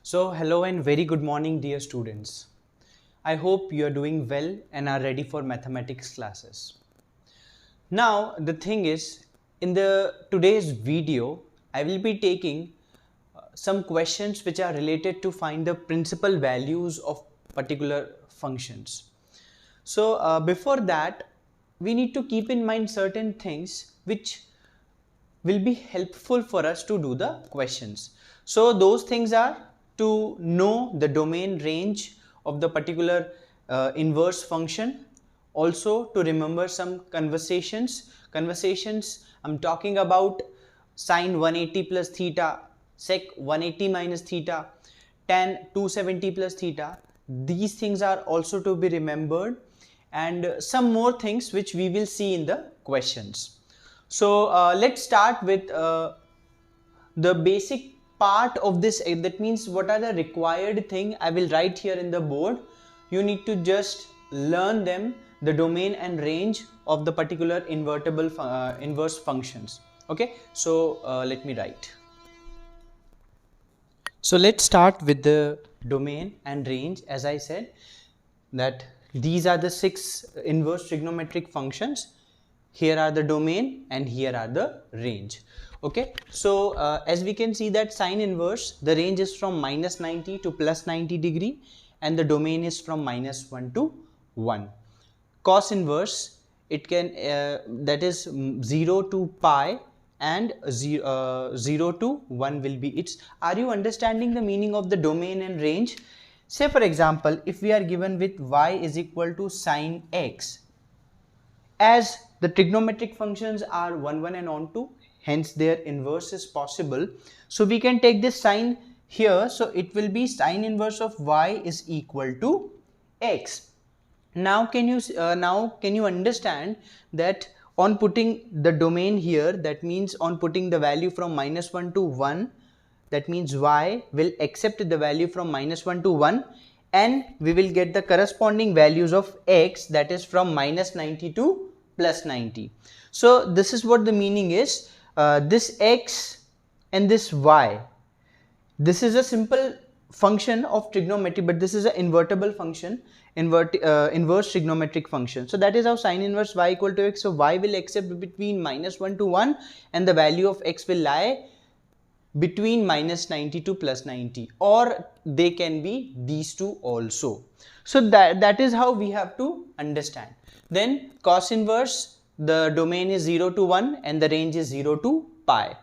So, hello and very good morning, dear students. I hope you are doing well and are ready for mathematics classes. Now, the thing is, in the today's video, I will be taking some questions which are related to find the principal values of particular functions. So, before that, we need to keep in mind certain things which will be helpful for us to do the questions. So those things are to know the domain range of the particular inverse function, also to remember some conversations. I'm talking about sine 180 plus theta, sec 180 minus theta, tan 270 plus theta. These things are also to be remembered, and some more things which we will see in the questions. So let's start with the basic part of this. That means what are the required thing I will write here in the board. You need to just learn them, the domain and range of the particular inverse functions. Okay, so let me write. So let's start with the domain and range. As I said that these are the 6 inverse trigonometric functions. Here are the domain and here are the range. Okay, so as we can see that sine inverse, the range is from minus 90 to plus 90 degree and the domain is from minus 1 to 1. Cos inverse, it can that is 0 to pi and 0 to 1 will be its. Are you understanding the meaning of the domain and range? Say for example, if we are given with y is equal to sine x, as the trigonometric functions are 1, 1 and on 2, hence their inverse is possible. So we can take this sine here, so it will be sine inverse of y is equal to x. Now can you understand that on putting the domain here, that means on putting the value from minus 1 to 1, that means y will accept the value from minus 1 to 1 and we will get the corresponding values of x, that is from minus 90 to plus 90. So this is what the meaning is. This x and this y, this is a simple function of trigonometry, but this is an invertible function, inverse trigonometric function. So that is how sine inverse y equal to x. So y will accept between minus 1 to 1 and the value of x will lie between minus 90 to plus 90, or they can be these two also. So that is how we have to understand. Then cos inverse, the domain is 0 to 1 and the range is 0 to pi.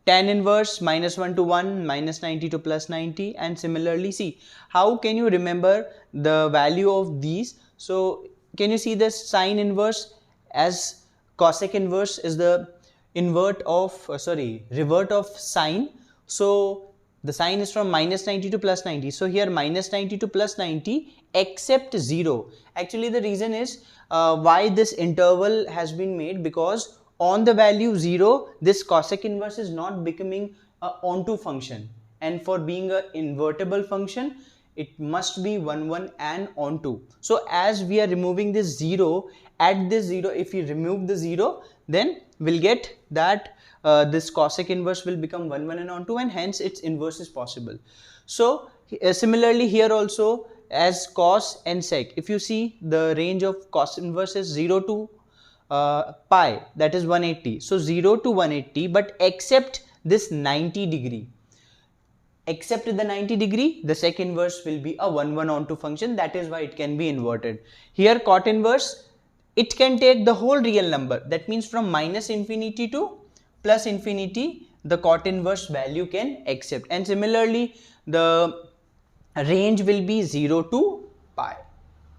Tan inverse, minus 1 to 1, minus 90 to plus 90, and similarly see how can you remember the value of these. So can you see this sine inverse, as cosec inverse is the revert of sine. So the sine is from minus 90 to plus 90. So here minus 90 to plus 90 except 0. Actually the reason is why this interval has been made, because on the value 0 this cosec inverse is not becoming a onto function, and for being a invertible function it must be 1, 1 and onto. So as we are removing this 0, at this 0, if we remove the 0, then we'll get that this cosec inverse will become 1, 1 and onto, and hence its inverse is possible. So similarly here also, as cos and sec, if you see the range of cos inverse is 0 to pi, that is 180. So 0 to 180, but except this 90 degree. Except the 90 degree, the sec inverse will be a 1, 1 onto function. That is why it can be inverted. Here cot inverse, it can take the whole real number. That means from minus infinity to plus infinity, the cot inverse value can accept. And similarly, the range will be 0 to pi.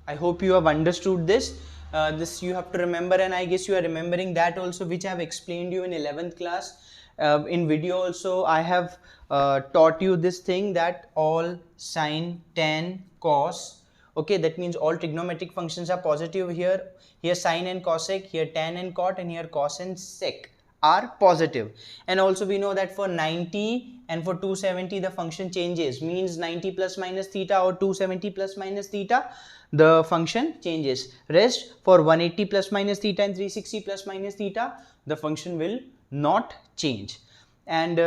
I hope you have understood this. This you have to remember, and I guess you are remembering that also, which I have explained you in 11th class. In video also I have taught you this thing, that all sine, tan, cos, okay, that means all trigonometric functions are positive here. Here sine and cosec, here tan and cot, and here cos and sec are positive. And also we know that for 90 and for 270 the function changes, means 90 plus minus theta or 270 plus minus theta, the function changes. Rest for 180 plus minus theta and 360 plus minus theta, the function will not change. And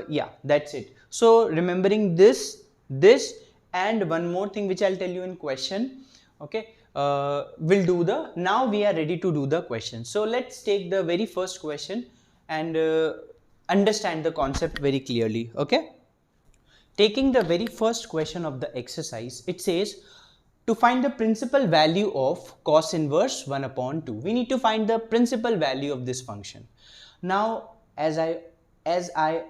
yeah, that's it. So remembering this, this and one more thing which I'll tell you in question. Okay, we'll do the, now we are ready to do the question. So let's take the very first question and understand the concept very clearly. Okay, taking the very first question of the exercise, it says to find the principal value of cos inverse 1 upon 2. We need to find the principal value of this function. Now as I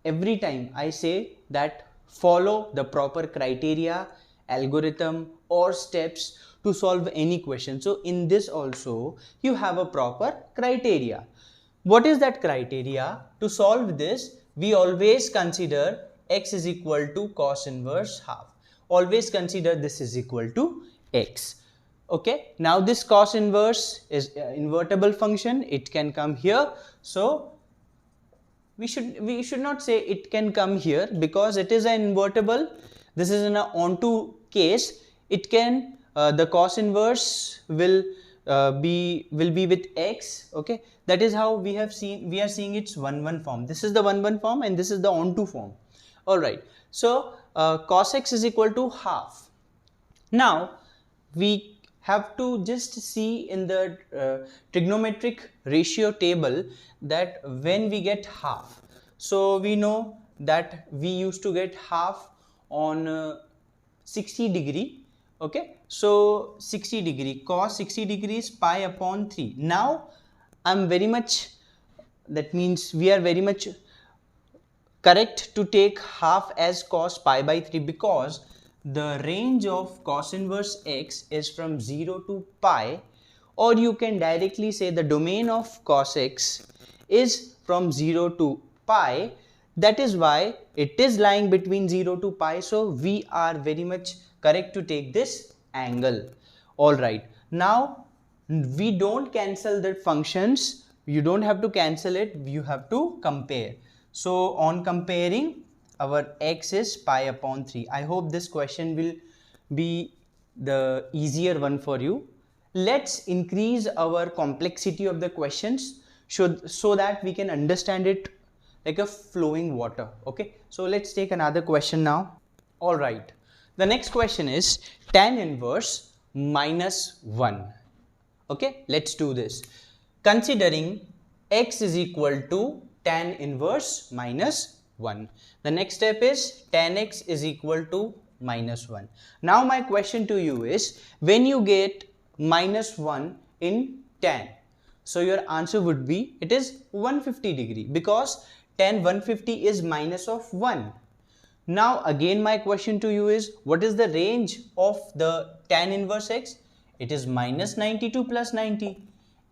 every time I say that follow the proper criteria, algorithm or steps to solve any question. So in this also you have a proper criteria. What is that criteria? To solve this, we always consider x is equal to cos inverse half. Always consider this is equal to x. Okay, now this cos inverse is invertible function. It can come here. So we should not say it can come here because it is an invertible. This is in a onto case. It can the cos inverse will be with x. Okay, that is how we are seeing its 1-1 form. This is the 1-1 form and this is the onto form. All right, so cos x is equal to half. Now we have to just see in the trigonometric ratio table that when we get half, so we know that we used to get half on 60 degree. Okay, so 60 degree, cos 60 degrees pi upon 3. Now I'm very much, that means we are very much correct to take half as cos pi by 3 because the range of cos inverse x is from 0 to pi, or you can directly say the domain of cos x is from 0 to pi. That is why it is lying between 0 to pi, so we are very much correct to take this angle. All right, now we don't cancel the functions, you don't have to cancel it, you have to compare. So on comparing, our x is pi upon 3. I hope this question will be the easier one for you. Let's increase our complexity of the questions so that we can understand it like a flowing water. Okay, so let's take another question now. All right, the next question is tan inverse minus 1. Okay, let's do this. Considering x is equal to tan inverse minus 1. The next step is tan x is equal to minus 1. Now my question to you is, when you get minus 1 in tan, so your answer would be, it is 150 degree because tan 150 is minus of 1. Now again my question to you is, what is the range of the tan inverse x? It is minus 92 plus 90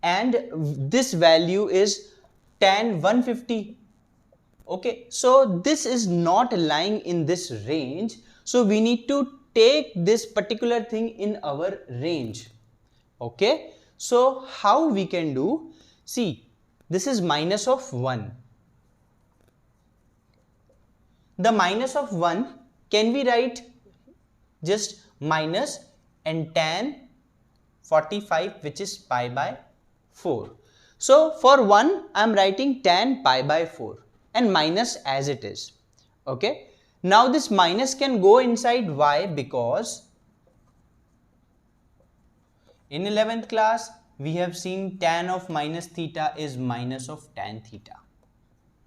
and this value is tan 150. Okay, so this is not lying in this range, so we need to take this particular thing in our range. Okay, so how we can do? See, this is minus of 1. The minus of 1, can we write just minus and tan 45, which is pi by 4. So for 1, I am writing tan pi by 4 and minus as it is. Okay, now this minus can go inside. Why? Because in 11th class we have seen tan of minus theta is minus of tan theta,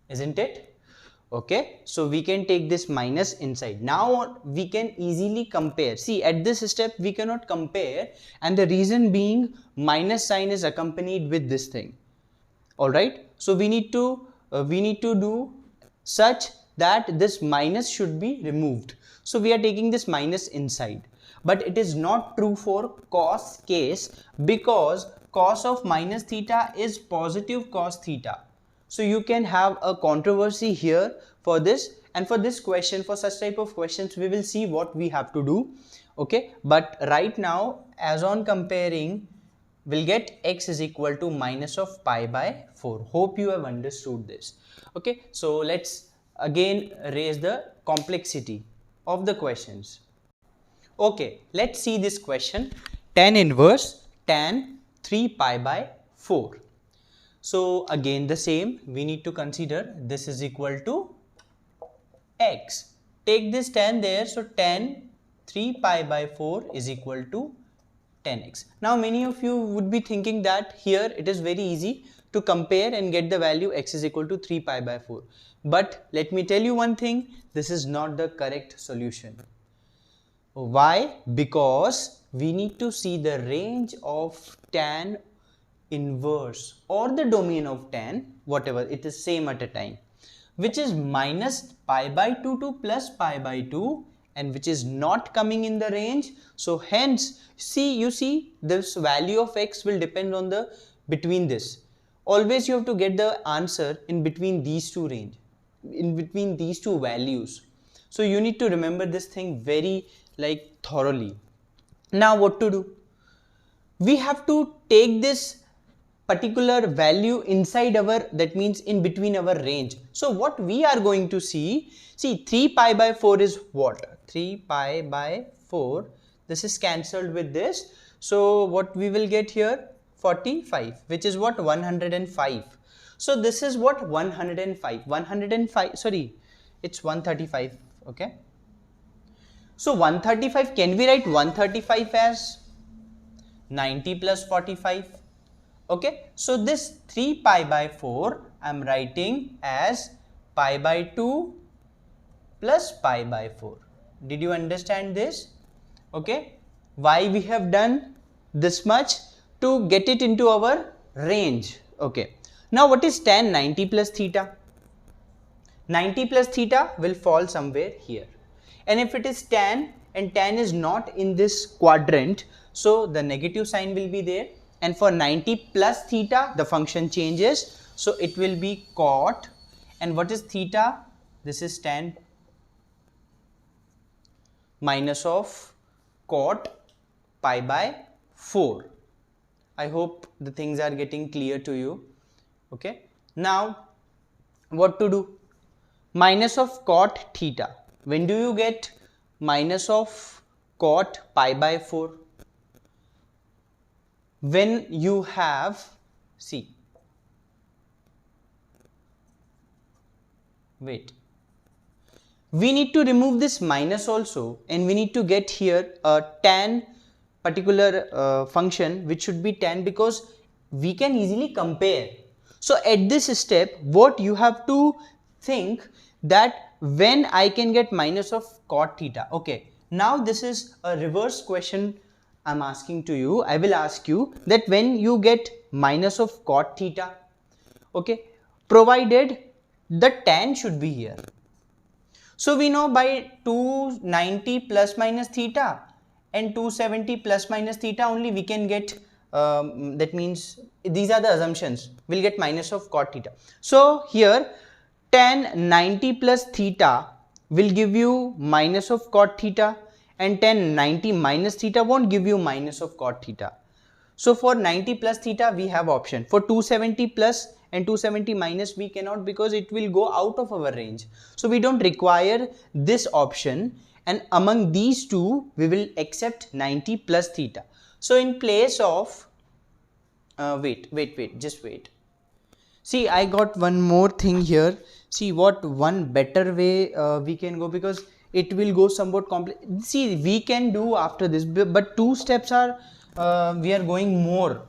isn't it? Okay, so we can take this minus inside. Now we can easily compare. See, at this step we cannot compare, and the reason being minus sign is accompanied with this thing. All right, so we need to do such that this minus should be removed. So we are taking this minus inside, but it is not true for cos case because cos of minus theta is positive cos theta. So you can have a controversy here for this, and for this question, for such type of questions, we will see what we have to do. Okay, but right now as on comparing, we'll get x is equal to minus of pi by 4. Hope you have understood this. Okay, so let's again raise the complexity of the questions. Okay, let's see this question. Tan inverse tan 3 pi by 4. So again the same, we need to consider this is equal to x. take this tan there, so tan 3 pi by 4 is equal to 10x. Now many of you would be thinking that here it is very easy to compare and get the value x is equal to 3 pi by 4. But let me tell you one thing, this is not the correct solution. Why? Because we need to see the range of tan inverse or the domain of tan, whatever, it is same at a time, which is minus pi by 2 to plus pi by 2, and which is not coming in the range. So hence, you see this value of x will depend on the between this. Always you have to get the answer in between these two range, in between these two values. So you need to remember this thing very thoroughly. Now what to do? We have to take this particular value inside our, that means in between our range. So what we are going to see 3 pi by 4 is what? 3 pi by 4, this is cancelled with this. So what we will get here? 45, which is what? 105. So this is what? 105, sorry, it's 135, okay. So 135, can we write 135 as 90 plus 45? Okay, so this 3 pi by 4 I am writing as pi by 2 plus pi by 4. Did you understand this? Okay, why we have done this much? To get it into our range. Okay, now what is tan 90 plus theta? 90 plus theta will fall somewhere here. And if it is tan and tan is not in this quadrant, so the negative sign will be there. And for 90 plus theta, the function changes. So it will be cot. And what is theta? This is tan minus of cot pi by 4. I hope the things are getting clear to you. Okay. Now, what to do? Minus of cot theta. When do you get minus of cot pi by 4? When you have, we need to remove this minus also, and we need to get here a tan particular function which should be tan, because we can easily compare. So at this step, what you have to think that when I can get minus of cot theta. Okay, now this is a reverse question I'm asking to you. I will ask you that when you get minus of cot theta, okay, provided the tan should be here. So we know by 290 plus minus theta and 270 plus minus theta only we can get, that means these are the assumptions, we'll get minus of cot theta. So here tan 90 plus theta will give you minus of cot theta, and tan 90 minus theta won't give you minus of cot theta. So for 90 plus theta we have option. For 270 plus and 270 minus we cannot, because it will go out of our range. So we don't require this option, and among these two we will accept 90 plus theta. So in place of, just wait. See, I got one more thing here. See what one better way we can go, because it will go somewhat complex. See, we can do after this, but two steps are, we are going more.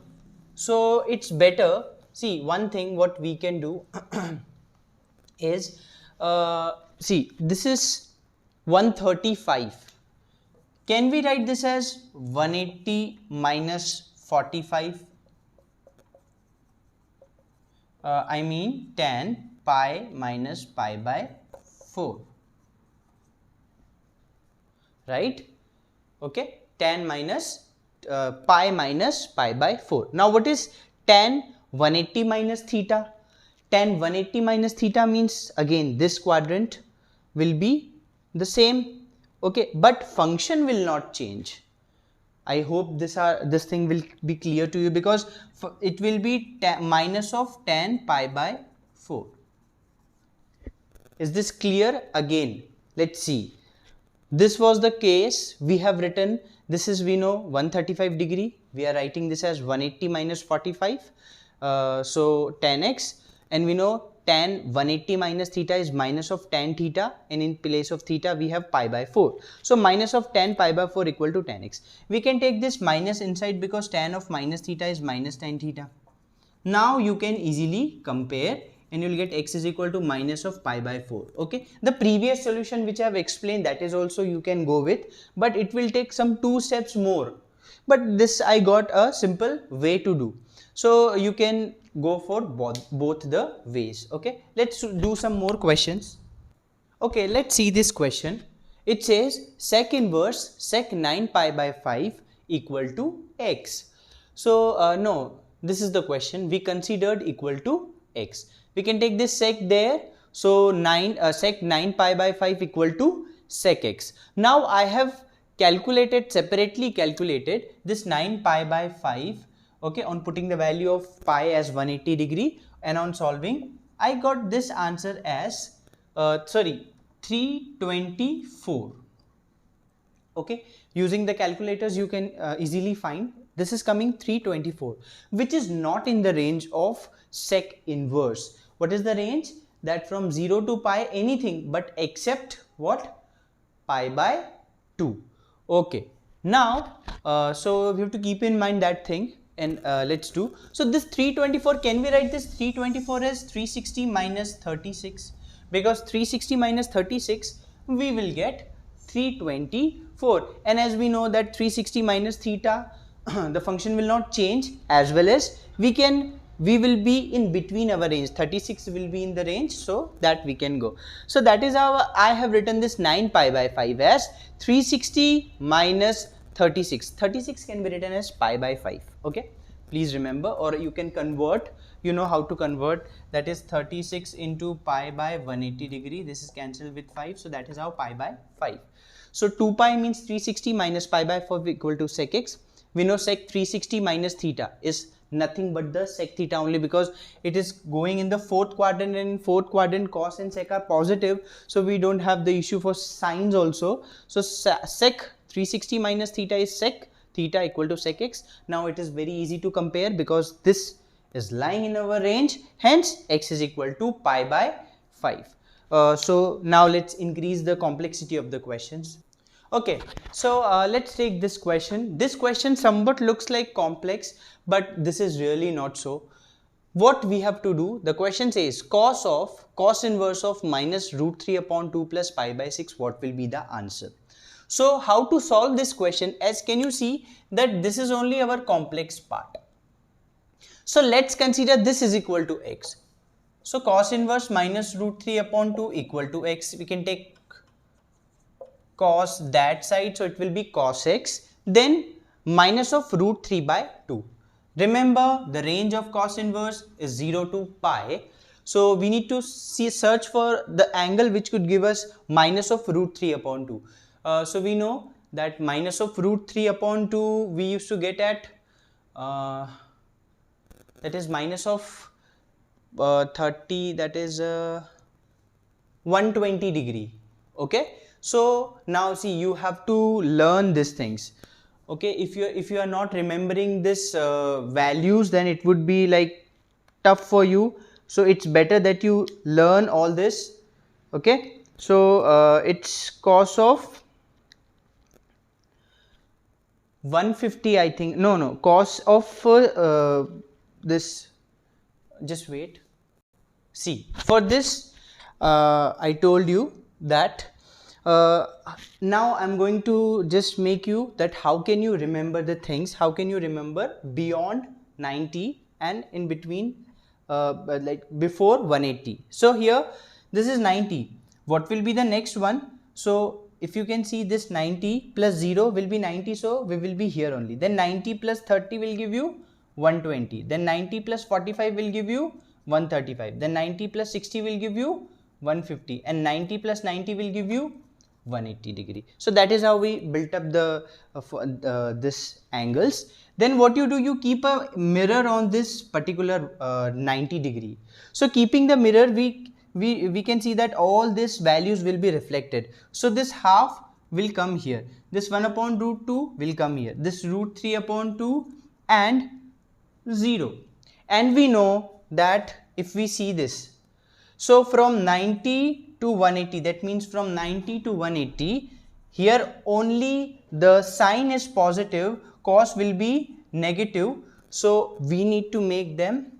So it's better. See, one thing what we can do is, see, this is 135. Can we write this as 180 minus 45? I mean tan pi minus pi by 4, right? Okay, tan minus pi minus pi by 4. Now what is tan 180 minus theta? Tan 180 minus theta means again this quadrant will be the same, okay, but function will not change. I hope this thing will be clear to you, because it will be minus of tan pi by 4. Is this clear? Again, let's see. This was the case we have written. This is, we know, 135 degree. We are writing this as 180 minus 45. So tan x, and we know tan 180 minus theta is minus of tan theta, and in place of theta we have pi by 4. So minus of tan pi by 4 equal to tan x. We can take this minus inside because tan of minus theta is minus tan theta. Now you can easily compare and you will get x is equal to minus of pi by 4. Okay, the previous solution which I have explained, that is also you can go with, but it will take some 2 steps more. But this I got a simple way to do. So you can go for both the ways. Okay, let's do some more questions. Okay, let's see this question. It says sec inverse sec 9 pi by 5 equal to x. So no, this is the question. We considered equal to x. We can take this sec there. So sec 9 pi by 5 equal to sec x. Now I have separately calculated this 9 pi by 5. Okay, on putting the value of pi as 180 degree, and on solving I got this answer as 324. Okay, using the calculators you can easily find this is coming 324, which is not in the range of sec inverse. What is the range? That from 0 to pi anything but except what? Pi by 2. Okay, now so we have to keep in mind that thing, and let's do. So this 324, can we write this 324 as 360 minus 36? Because 360 minus 36 we will get 324, and as we know that 360 minus theta the function will not change, as well as we will be in between our range. 36 will be in the range, so that we can go. So that is how I have written this 9 pi by 5 as 360 minus 36. 36 can be written as pi by 5. Okay, please remember, or you can convert. You know how to convert, that is 36 into pi by 180 degree. This is cancelled with 5, so that is how pi by 5. So 2 pi means 360 minus pi by 4 equal to sec x. We know sec 360 minus theta is nothing but the sec theta only, because it is going in the 4th quadrant, and in 4th quadrant cos and sec are positive, so we don't have the issue for signs also. So sec 360 minus theta is sec theta equal to sec x. Now it is very easy to compare because this is lying in our range, hence x is equal to pi by 5. So now let's increase the complexity of the questions. Okay, so let's take this question. This question somewhat looks like complex, but this is really not so. What we have to do, the question says cos inverse of minus root 3 upon 2 plus pi by 6, what will be the answer? So how to solve this question, as can you see that this is only our complex part. So let's consider this is equal to x. So cos inverse minus root 3 upon 2 equal to x. We can take cos that side, so it will be cos x, then minus of root 3 by 2. Remember, the range of cos inverse is 0 to pi, so we need to search for the angle which could give us minus of root 3 upon 2. So we know that minus of root 3 upon 2 we used to get at that is minus of 30, that is 120 degree. Okay, so now see, you have to learn these things. Okay, if you are not remembering this values, then it would be like tough for you. So it's better that you learn all this. Okay, so it's cos of 150, I think. No, cos of this. Just wait. See, for this I told you that now I'm going to just make you that how can you remember the things, how can you remember beyond 90 and in between like before 180. So here this is 90. What will be the next one? So if you can see, this 90 plus 0 will be 90, so we will be here only. Then 90 plus 30 will give you 120. Then 90 plus 45 will give you 135. Then 90 plus 60 will give you 150, and 90 plus 90 will give you 180 degree. So that is how we built up the this angles. Then what you do, you keep a mirror on this particular 90 degree. So keeping the mirror, we can see that all these values will be reflected. So this half will come here, this 1 upon root 2 will come here, this root 3 upon 2 and 0. And we know that if we see this, So from 90 to 180, that means from 90 to 180, here only the sign is positive, cos will be negative, so we need to make them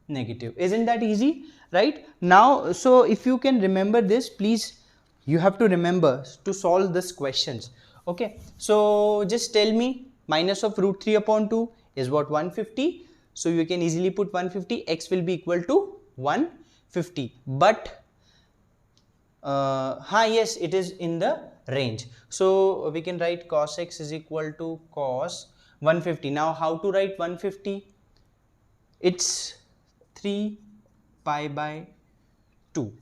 negative. Isn't that easy? Right? Now, so if you can remember this, please, you have to remember to solve this questions. Okay, so just tell me, minus of root 3 upon 2 is what? 150. So you can easily put 150, x will be equal to 150, but yes, it is in the range. So we can write cos x is equal to cos 150. Now how to write 150? It's 3 pi by 2.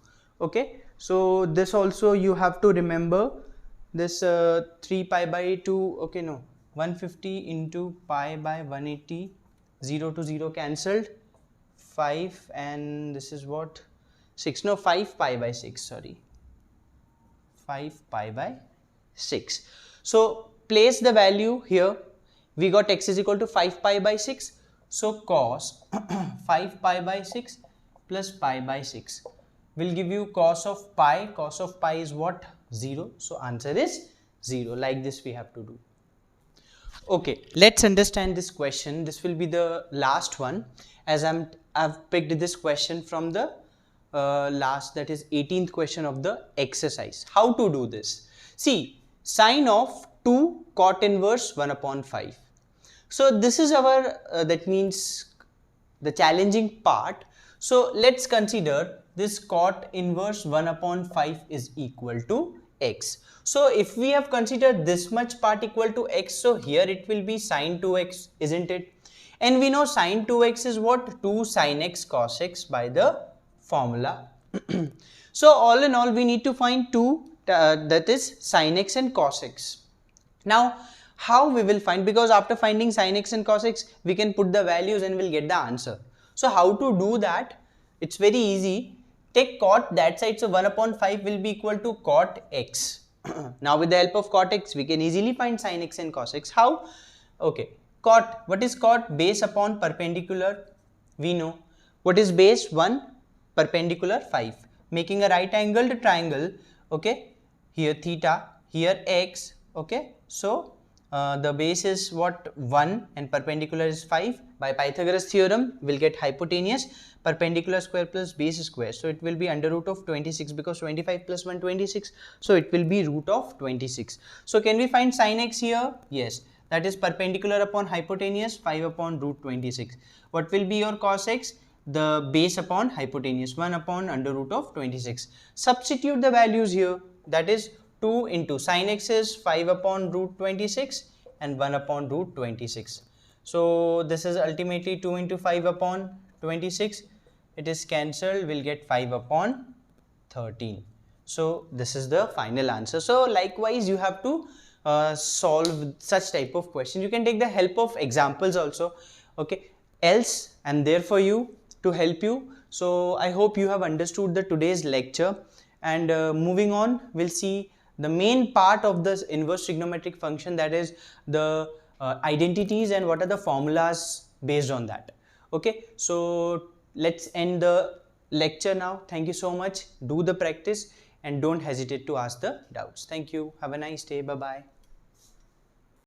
Okay, so this also you have to remember, this 3 pi by 2, okay, no, 150 into pi by 180, 0 to 0 cancelled, 5, and this is what, 6, no, 5 pi by 6, sorry, 5 pi by 6. So place the value here. We got x is equal to 5 pi by 6. So cos 5 pi by 6 plus pi by 6 will give you cos of pi. Cos of pi is what? 0. So answer is 0. Like this we have to do. Okay, let's understand this question. This will be the last one, as I've picked this question from the last, that is 18th question of the exercise. How to do this? See, sine of 2 cot inverse 1 upon 5. So this is our, that means the challenging part. So let's consider this cot inverse 1 upon 5 is equal to x. So if we have considered this much part equal to x, so here it will be sine 2x, isn't it? And we know sine 2x is what? 2 sin x cos x by the formula. So all in all we need to find 2, that is sin x and cos x. Now how we will find, because after finding sin x and cos x we can put the values and we'll get the answer. So how to do that? It's very easy. Take cot that side, so 1 upon 5 will be equal to cot x. Now with the help of cot x we can easily find sin x and cos x. How? Okay, cot, what is cot? Base upon perpendicular, we know. What is base? 1, perpendicular 5, making a right angled triangle. Okay, here theta, here x. Okay, so the base is what? 1 and perpendicular is 5. By Pythagoras theorem we'll get hypotenuse, perpendicular square plus base square. So it will be under root of 26, because 25 plus 1 26. So it will be root of 26. So can we find sin x here? Yes, that is perpendicular upon hypotenuse 5 upon root 26. What will be your cos x? The base upon hypotenuse 1 upon under root of 26. Substitute the values here, that is 2 into sin x is 5 upon root 26 and 1 upon root 26. So this is ultimately 2 into 5 upon 26. It is cancelled, we'll get 5 upon 13. So this is the final answer. So likewise you have to solve such type of question. You can take the help of examples also. Okay, else I'm there for you to help you. So I hope you have understood the today's lecture, and moving on we'll see the main part of this inverse trigonometric function, that is the identities and what are the formulas based on that. Okay, so let's end the lecture now. Thank you so much. Do the practice and don't hesitate to ask the doubts. Thank you. Have a nice day. Bye bye.